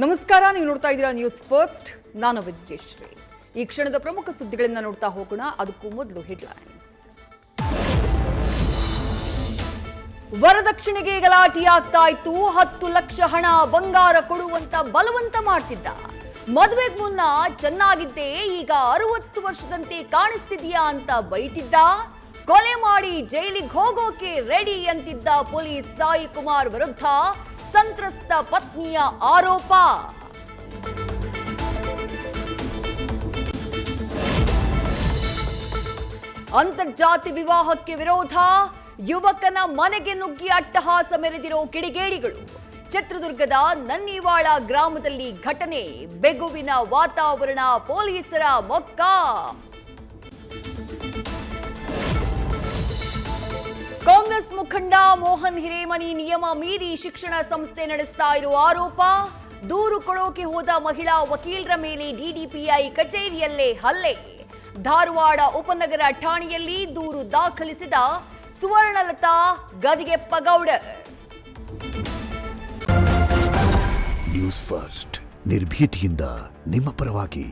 ನಮಸ್ಕಾರ, ನೀವು ನೋಡ್ತಾ ಇದ್ದೀರಾ ನ್ಯೂಸ್ ಫಸ್ಟ್. ನಾನು ವಿದ್ಯಶ್ರೀ. ಈ ಕ್ಷಣದ ಪ್ರಮುಖ ಸುದ್ದಿಗಳನ್ನು ನೋಡ್ತಾ ಹೋಗೋಣ. ಅದಕ್ಕೂ ಮೊದಲು ಹೆಡ್ಲೈನ್ಸ್. ವರದಕ್ಷಿಣೆಗೆ ಗಲಾಟೆಯಾಗ್ತಾ ಇತ್ತು. 10 ಲಕ್ಷ ಹಣ ಬಂಗಾರ ಕೊಡುವಂತ ಬಲವಂತ ಮಾಡ್ತಿದ್ದ. ಮದುವೆಗೆ ಮುನ್ನ ಚೆನ್ನಾಗಿದ್ದೆ, ಈಗ 60 ವರ್ಷದಂತೆ ಕಾಣಿಸ್ತಿದ್ಯಾ ಅಂತ ಬೈತಿದ್ದ. ಕೊಲೆ ಮಾಡಿ ಜೈಲಿಗೆ ಹೋಗೋಕೆ ರೆಡಿ ಅಂತಿದ್ದ ಪೊಲೀಸ್ ಸಾಯಿ ಕುಮಾರ್ ವಿರುದ್ಧ ಸಂತ್ರಸ್ತ ಪತ್ನಿಯ ಆರೋಪ. ಅಂತರ್ಜಾತಿ ವಿವಾಹಕ್ಕೆ ವಿರೋಧ, ಯುವಕನ ಮನೆಗೆ ನುಗ್ಗಿ ಅಟ್ಟಹಾಸ ಮೆರೆದಿರೋ ಕಿಡಿಗೇಡಿಗಳು. ಚಿತ್ರದುರ್ಗದ ನನ್ನಿವಾಳ ಗ್ರಾಮದಲ್ಲಿ ಘಟನೆ, ಬೆಗುವಿನ ವಾತಾವರಣ, ಪೊಲೀಸರ ಮೊಕ್ಕ. ಕಾಂಗ್ರೆಸ್ ಮುಖಂಡ ಮೋಹನ್ ಹಿರೇಮನಿ ನಿಯಮ ಮೀರಿ ಶಿಕ್ಷಣ ಸಂಸ್ಥೆ ನಡೆಸ್ತಾ ಇರುವ ಆರೋಪ. ದೂರು ಕೊಡೋಕೆ ಹೋದ ಮಹಿಳಾ ವಕೀಲರ ಮೇಲೆ ಡಿಡಿಪಿಐ ಕಚೇರಿಯಲ್ಲೇ ಹಲ್ಲೆ. ಧಾರವಾಡ ಉಪನಗರ ಠಾಣೆಯಲ್ಲಿ ದೂರು ದಾಖಲಿಸಿದ ಸುವರ್ಣಲತಾ ಗದಿಗೆಪ್ಪಗೌಡರ್. ನ್ಯೂಸ್ ಫಸ್ಟ್, ನಿರ್ಭೀತಿಯಿಂದ ನಿಮ್ಮ ಪರವಾಗಿ.